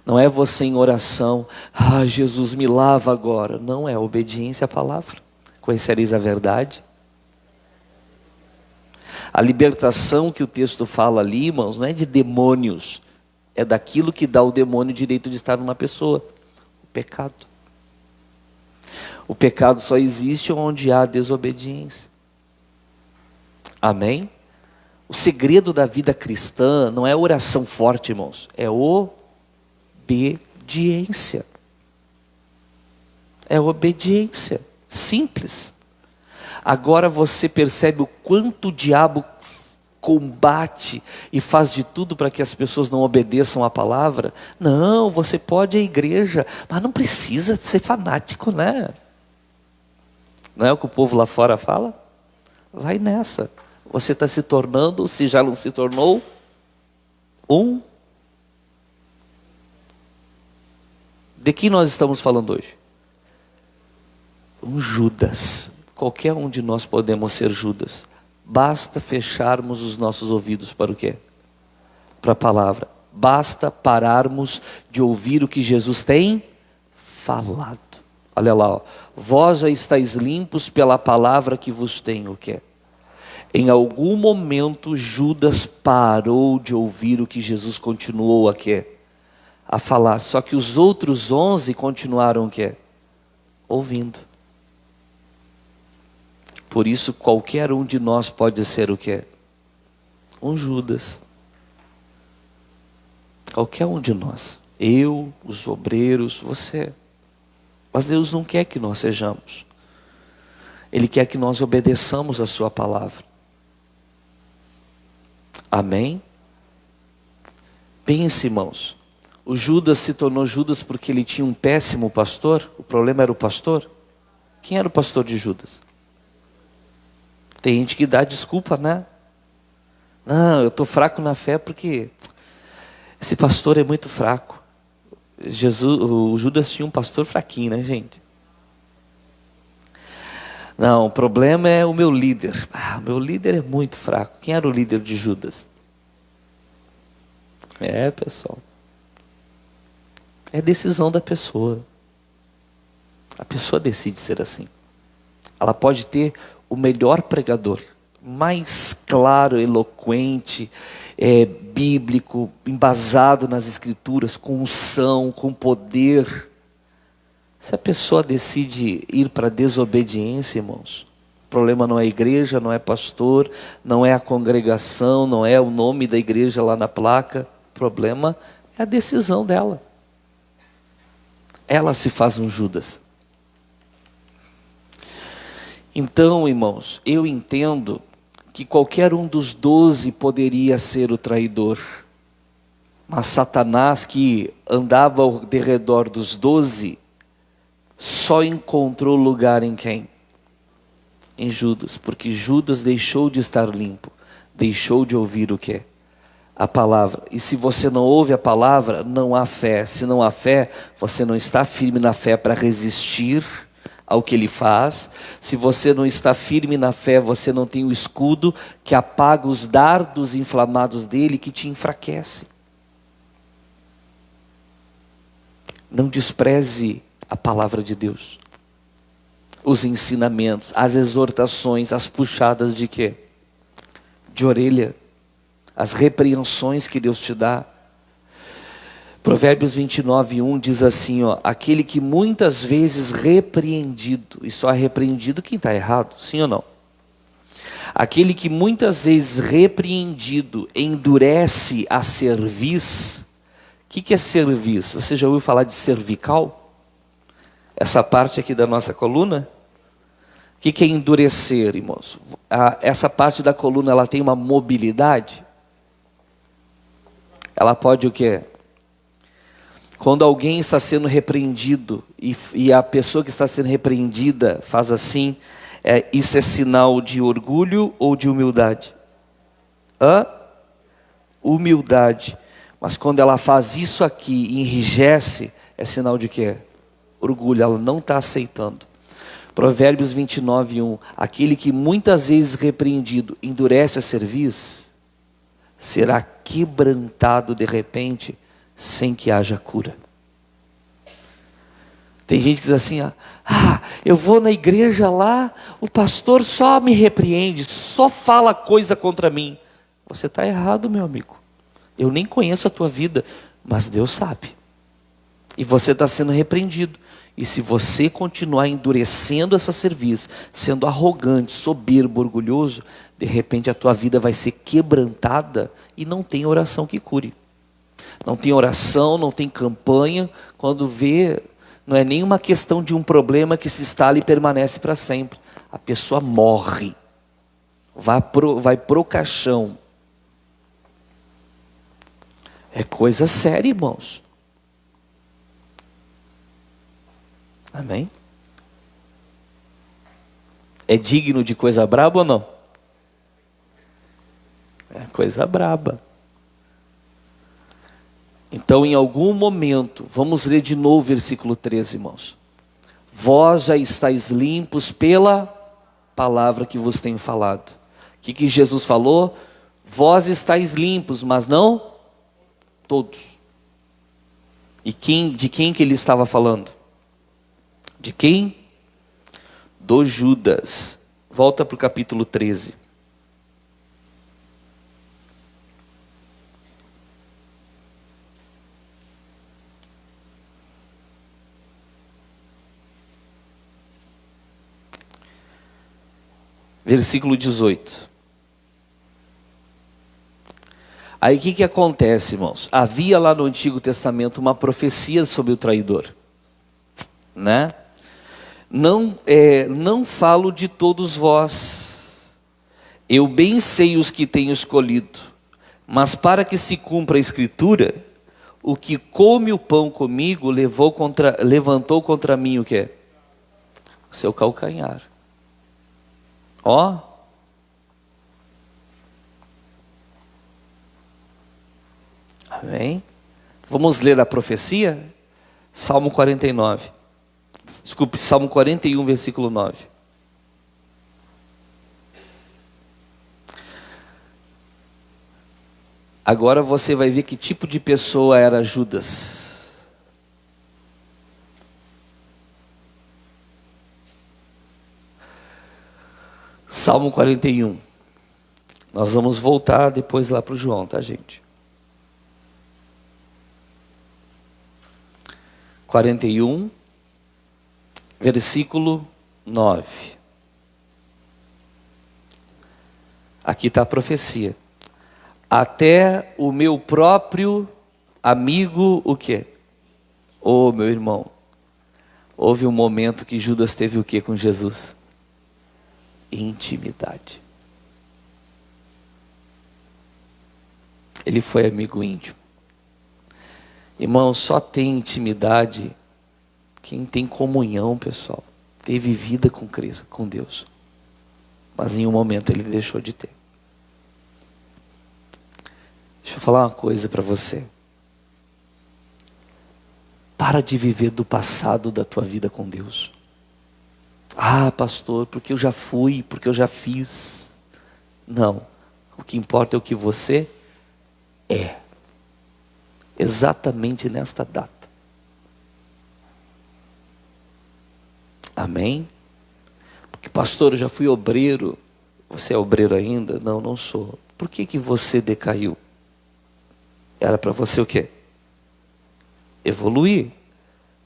não é você em oração: ah, Jesus, me lava agora. Não, é obediência à palavra. Conhecereis a verdade. A libertação que o texto fala ali, irmãos, não é de demônios. É daquilo que dá ao demônio o direito de estar numa pessoa. O pecado. O pecado só existe onde há desobediência. Amém? O segredo da vida cristã não é oração forte, irmãos. É obediência. É obediência. Simples. Agora você percebe o quanto o diabo combate e faz de tudo para que as pessoas não obedeçam à palavra. Não, você pode ir à igreja, mas não precisa ser fanático, né? Não é o que o povo lá fora fala? Vai nessa. Você está se tornando, se já não se tornou, De quem nós estamos falando hoje? Um Judas. Qualquer um de nós podemos ser Judas. Basta fecharmos os nossos ouvidos para o quê? Para a palavra. Basta pararmos de ouvir o que Jesus tem falado. Olha lá, ó. Vós já estáis limpos pela palavra que vos tenho o quê? Em algum momento Judas parou de ouvir o que Jesus continuou a falar. Só que os outros 11 continuaram ouvindo. Por isso qualquer um de nós pode ser um Judas. Qualquer um de nós. Eu, os obreiros, você. Mas Deus não quer que nós sejamos. Ele quer que nós obedeçamos a sua palavra. Amém? Pense, irmãos. O Judas se tornou Judas porque ele tinha um péssimo pastor? O problema era o pastor? Quem era o pastor de Judas? Tem gente que dá desculpa, né? Não, eu estou fraco na fé porque esse pastor é muito fraco. O Judas tinha um pastor fraquinho, né, gente? Não, o problema é o meu líder. O meu líder é muito fraco. Quem era o líder de Judas? Pessoal. É decisão da pessoa. A pessoa decide ser assim. Ela pode ter o melhor pregador, mais claro, eloquente, bíblico, embasado nas escrituras, com unção, com poder. Se a pessoa decide ir para a desobediência, irmãos, o problema não é a igreja, não é pastor, não é a congregação, não é o nome da igreja lá na placa. O problema é a decisão dela. Ela se faz um Judas. Então, irmãos, eu entendo que qualquer um dos 12 poderia ser o traidor. Mas Satanás, que andava ao derredor dos 12, só encontrou lugar em quem? Em Judas, porque Judas deixou de estar limpo, deixou de ouvir a palavra. E se você não ouve a palavra, não há fé. Se não há fé, você não está firme na fé para resistir ao que ele faz. Se você não está firme na fé, você não tem o escudo que apaga os dardos inflamados dele, que te enfraquece. Não despreze a palavra de Deus, os ensinamentos, as exortações, as puxadas de quê? De orelha, as repreensões que Deus te dá. Provérbios 29:1 diz assim, aquele que muitas vezes repreendido, e só é repreendido quem está errado, sim ou não? Aquele que muitas vezes repreendido endurece a cerviz. O que é cerviz? Você já ouviu falar de cervical? Essa parte aqui da nossa coluna? O que é endurecer, irmãos? Essa parte da coluna, ela tem uma mobilidade? Ela pode o quê? Quando alguém está sendo repreendido e a pessoa que está sendo repreendida faz assim, isso é sinal de orgulho ou de humildade? Humildade. Mas quando ela faz isso aqui e enrijece, é sinal de quê? Orgulho, ela não está aceitando. Provérbios 29:1, aquele que muitas vezes repreendido endurece a cerviz, será quebrantado de repente, sem que haja cura. Tem gente que diz assim, eu vou na igreja lá, o pastor só me repreende, só fala coisa contra mim. Você está errado, meu amigo. Eu nem conheço a tua vida, mas Deus sabe. E você está sendo repreendido. E se você continuar endurecendo essa cerviz, sendo arrogante, soberbo, orgulhoso, de repente a tua vida vai ser quebrantada e não tem oração que cure. Não tem oração, não tem campanha. Quando vê, não é nem uma questão de um problema que se instala e permanece para sempre. A pessoa morre. Vai pro caixão. É coisa séria, irmãos. Amém? É digno de coisa braba ou não? É coisa braba. Então, em algum momento, vamos ler de novo o versículo 13, irmãos. Vós já estáis limpos pela palavra que vos tenho falado. O que Jesus falou? Vós estáis limpos, mas não todos. E de quem que ele estava falando? De quem? Do Judas. Volta para o capítulo 13. versículo 18. Aí o que acontece, irmãos? Havia lá no Antigo Testamento uma profecia sobre o traidor, né? Não falo de todos vós, eu bem sei os que tenho escolhido, mas para que se cumpra a Escritura, o que come o pão comigo levantou contra mim o quê? Seu calcanhar. Ó. Amém? Vamos ler a profecia? Salmo 49. Desculpe, Salmo 41, versículo 9. Agora você vai ver que tipo de pessoa era Judas. Salmo 41. Nós vamos voltar depois lá para o João, tá, gente? 41, versículo 9. Aqui está a profecia. Até o meu próprio amigo, o quê? Ô, meu irmão, houve um momento que Judas teve o quê com Jesus? Intimidade. Ele foi amigo íntimo. Irmão, só tem intimidade quem tem comunhão, pessoal. Teve vida com Deus. Mas em um momento ele deixou de ter. Deixa eu falar uma coisa para você. Para de viver do passado da tua vida com Deus. Ah, pastor, porque eu já fui, porque eu já fiz. Não. O que importa é o que você é. Exatamente nesta data. Amém? Porque pastor, eu já fui obreiro. Você é obreiro ainda? Não, não sou. Por que você decaiu? Era para você o quê? Evoluir.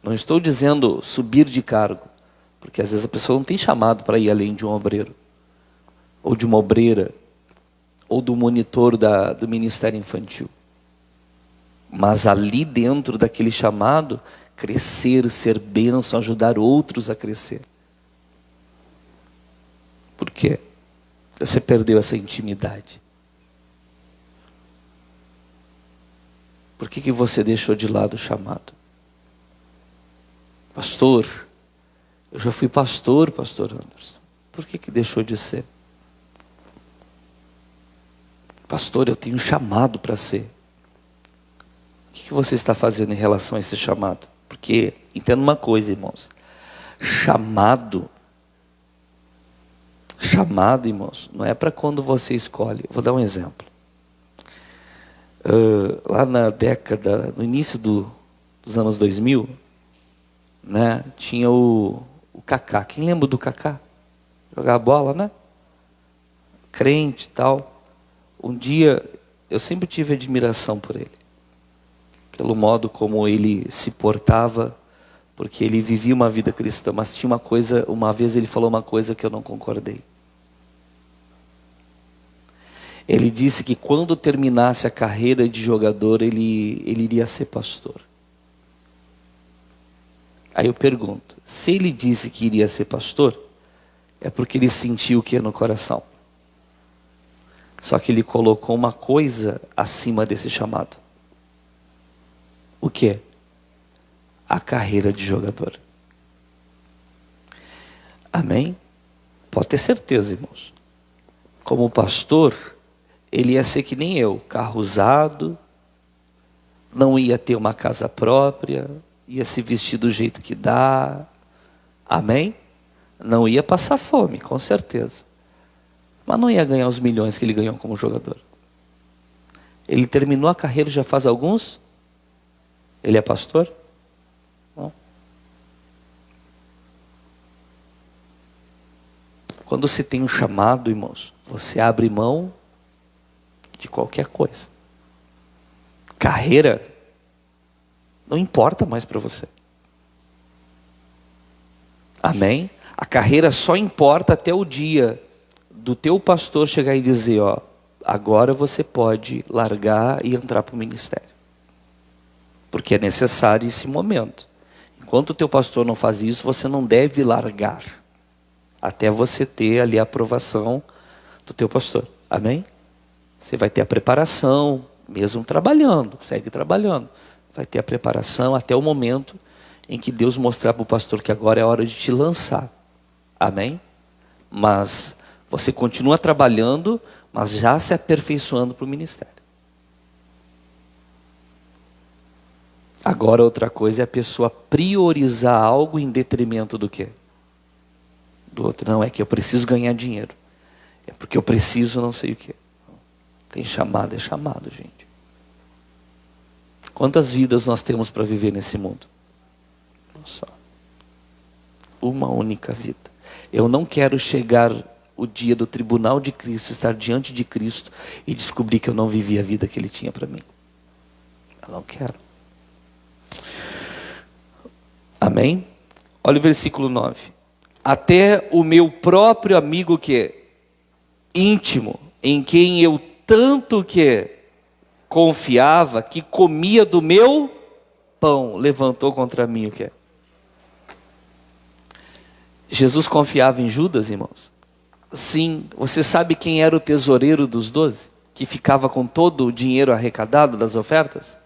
Não estou dizendo subir de cargo. Porque às vezes a pessoa não tem chamado para ir além de um obreiro. Ou de uma obreira. Ou do monitor do ministério infantil. Mas ali dentro daquele chamado, crescer, ser bênção, ajudar outros a crescer. Por quê? Você perdeu essa intimidade. Por que você deixou de lado o chamado? Pastor, eu já fui pastor Anderson. Por que deixou de ser? Pastor, eu tenho chamado para ser. O que você está fazendo em relação a esse chamado? Porque, entenda uma coisa, irmãos. Chamado, irmãos, não é para quando você escolhe. Vou dar um exemplo. Lá no início dos anos 2000, né, tinha o Kaká. Quem lembra do Kaká? Jogar bola, né? Crente e tal. Um dia, eu sempre tive admiração por ele. Pelo modo como ele se portava, porque ele vivia uma vida cristã, mas tinha uma vez ele falou uma coisa que eu não concordei. Ele disse que quando terminasse a carreira de jogador, ele iria ser pastor. Aí eu pergunto, se ele disse que iria ser pastor, é porque ele sentiu o que no coração. Só que ele colocou uma coisa acima desse chamado. O que? A carreira de jogador. Amém? Pode ter certeza, irmãos. Como pastor, ele ia ser que nem eu, carro usado, não ia ter uma casa própria, ia se vestir do jeito que dá. Amém? Não ia passar fome, com certeza. Mas não ia ganhar os milhões que ele ganhou como jogador. Ele terminou a carreira já faz alguns. Ele é pastor? Não. Quando se tem um chamado, irmãos, você abre mão de qualquer coisa. Carreira não importa mais para você. Amém? A carreira só importa até o dia do teu pastor chegar e dizer, ó, agora você pode largar e entrar para o ministério. Porque é necessário esse momento. Enquanto o teu pastor não faz isso, você não deve largar. Até você ter ali a aprovação do teu pastor. Amém? Você vai ter a preparação, mesmo trabalhando, segue trabalhando. Vai ter a preparação até o momento em que Deus mostrar para o pastor que agora é hora de te lançar. Amém? Mas você continua trabalhando, mas já se aperfeiçoando para o ministério. Agora outra coisa é a pessoa priorizar algo em detrimento do quê? Do outro. Não, é que eu preciso ganhar dinheiro. É porque eu preciso não sei o quê. Tem chamado, é chamado, gente. Quantas vidas nós temos para viver nesse mundo? Só. Uma única vida. Eu não quero chegar o dia do tribunal de Cristo, estar diante de Cristo e descobrir que eu não vivi a vida que Ele tinha para mim. Eu não quero. Amém? Olha o versículo 9. Até o meu próprio amigo que íntimo, em quem eu tanto que confiava, que comia do meu pão, levantou contra mim o que? Jesus confiava em Judas, irmãos? Sim. Você sabe quem era o tesoureiro dos 12? Que ficava com todo o dinheiro arrecadado das ofertas?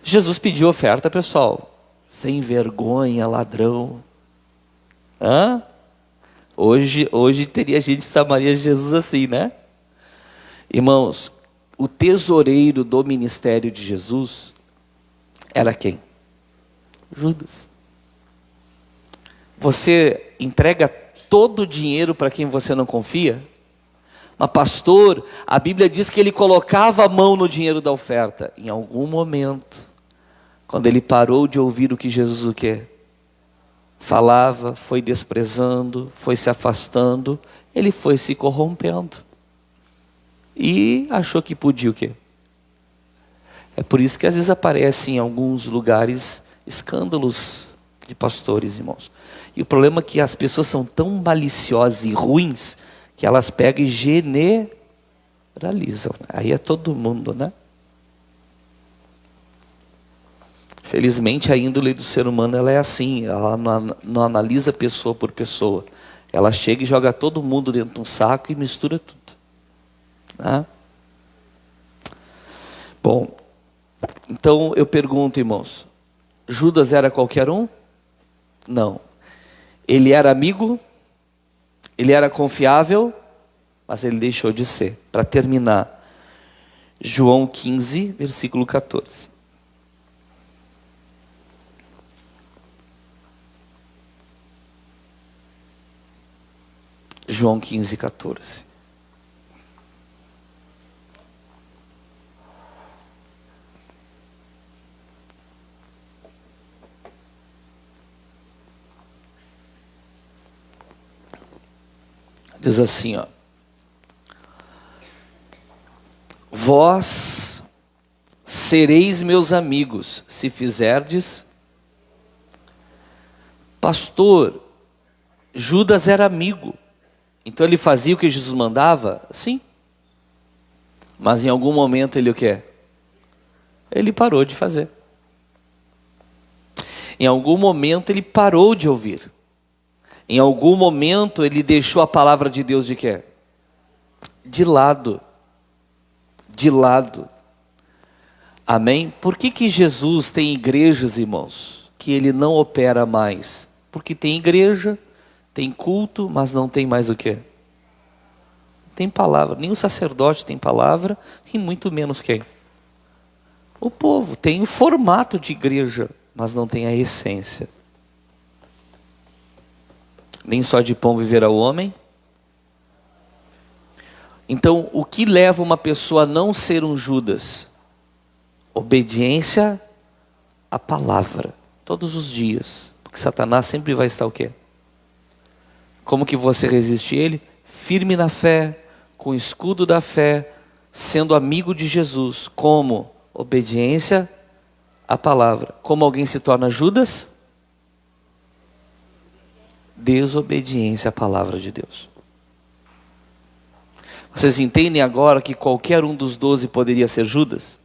Jesus pediu oferta, pessoal. Sem vergonha, ladrão. Hã? Hoje teria gente que chamaria Jesus assim, né? Irmãos, o tesoureiro do ministério de Jesus era quem? Judas. Você entrega todo o dinheiro para quem você não confia? Mas pastor, a Bíblia diz que ele colocava a mão no dinheiro da oferta. Em algum momento, quando ele parou de ouvir o que Jesus o quê? Falava, foi desprezando, foi se afastando, ele foi se corrompendo. E achou que podia o quê? É por isso que às vezes aparecem em alguns lugares escândalos de pastores, irmãos. E o problema é que as pessoas são tão maliciosas e ruins que elas pegam e generalizam. Aí é todo mundo, né? Felizmente a índole do ser humano ela é assim, ela não analisa pessoa por pessoa. Ela chega e joga todo mundo dentro de um saco e mistura tudo. Né? Bom, então eu pergunto, irmãos, Judas era qualquer um? Não. Ele era amigo, ele era confiável, mas ele deixou de ser. Para terminar, João 15, versículo 14. João 15, 14. Diz assim, ó. Vós sereis meus amigos, se fizerdes. Pastor, Judas era amigo. Então ele fazia o que Jesus mandava? Sim. Mas em algum momento ele o quê? Ele parou de fazer. Em algum momento ele parou de ouvir. Em algum momento ele deixou a palavra de Deus de quê? De lado. De lado. Amém? Por que Jesus tem igrejas, irmãos, que ele não opera mais? Porque tem igreja, tem culto, mas não tem mais o quê? Tem palavra. Nem o sacerdote tem palavra, e muito menos quem? O povo. Tem o formato de igreja, mas não tem a essência. Nem só de pão viverá o homem. Então, o que leva uma pessoa a não ser um Judas? Obediência à palavra, todos os dias. Porque Satanás sempre vai estar o quê? Como que você resiste a ele? Firme na fé, com o escudo da fé, sendo amigo de Jesus. Como? Obediência à palavra. Como alguém se torna Judas? Desobediência à palavra de Deus. Vocês entendem agora que qualquer um dos 12 poderia ser Judas?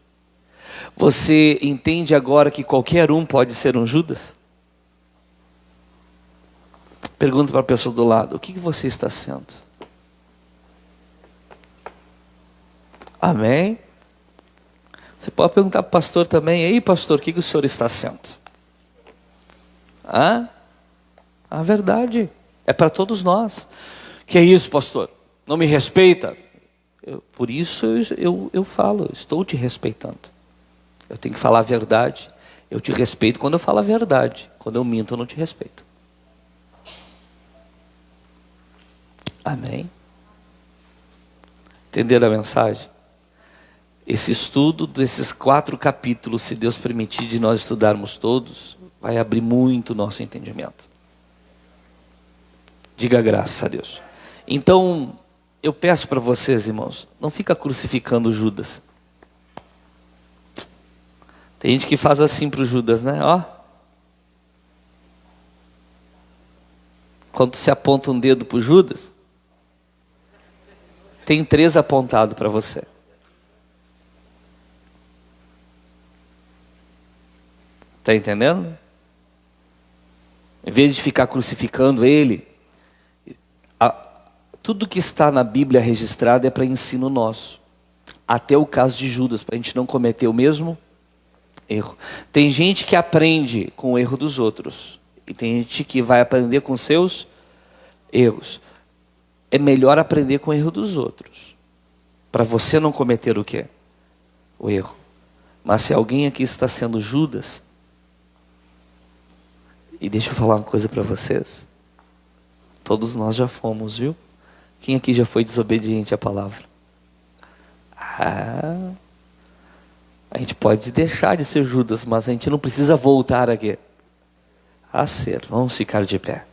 Você entende agora que qualquer um pode ser um Judas? Pergunta para a pessoa do lado: o que você está sendo? Amém? Você pode perguntar para o pastor também: ei, pastor, o que o senhor está sendo? A verdade é para todos nós. Que é isso, pastor? Não me respeita? Por isso eu falo, eu estou te respeitando. Eu tenho que falar a verdade. Eu te respeito quando eu falo a verdade. Quando eu minto, eu não te respeito. Amém? Entenderam a mensagem? Esse estudo desses 4 capítulos, se Deus permitir de nós estudarmos todos, vai abrir muito o nosso entendimento. Diga graças a Deus. Então, eu peço para vocês, irmãos, não fica crucificando Judas. Tem gente que faz assim para o Judas, né? Ó. Quando você aponta um dedo para o Judas, tem 3 apontados para você. Está entendendo? Em vez de ficar crucificando ele, tudo que está na Bíblia registrado é para ensino nosso. Até o caso de Judas, para a gente não cometer o mesmo erro. Tem gente que aprende com o erro dos outros. E tem gente que vai aprender com seus erros. É melhor aprender com o erro dos outros. Para você não cometer o quê? O erro. Mas se alguém aqui está sendo Judas, e deixa eu falar uma coisa para vocês. Todos nós já fomos, viu? Quem aqui já foi desobediente à palavra? A gente pode deixar de ser Judas, mas a gente não precisa voltar aqui a ser. Vamos ficar de pé.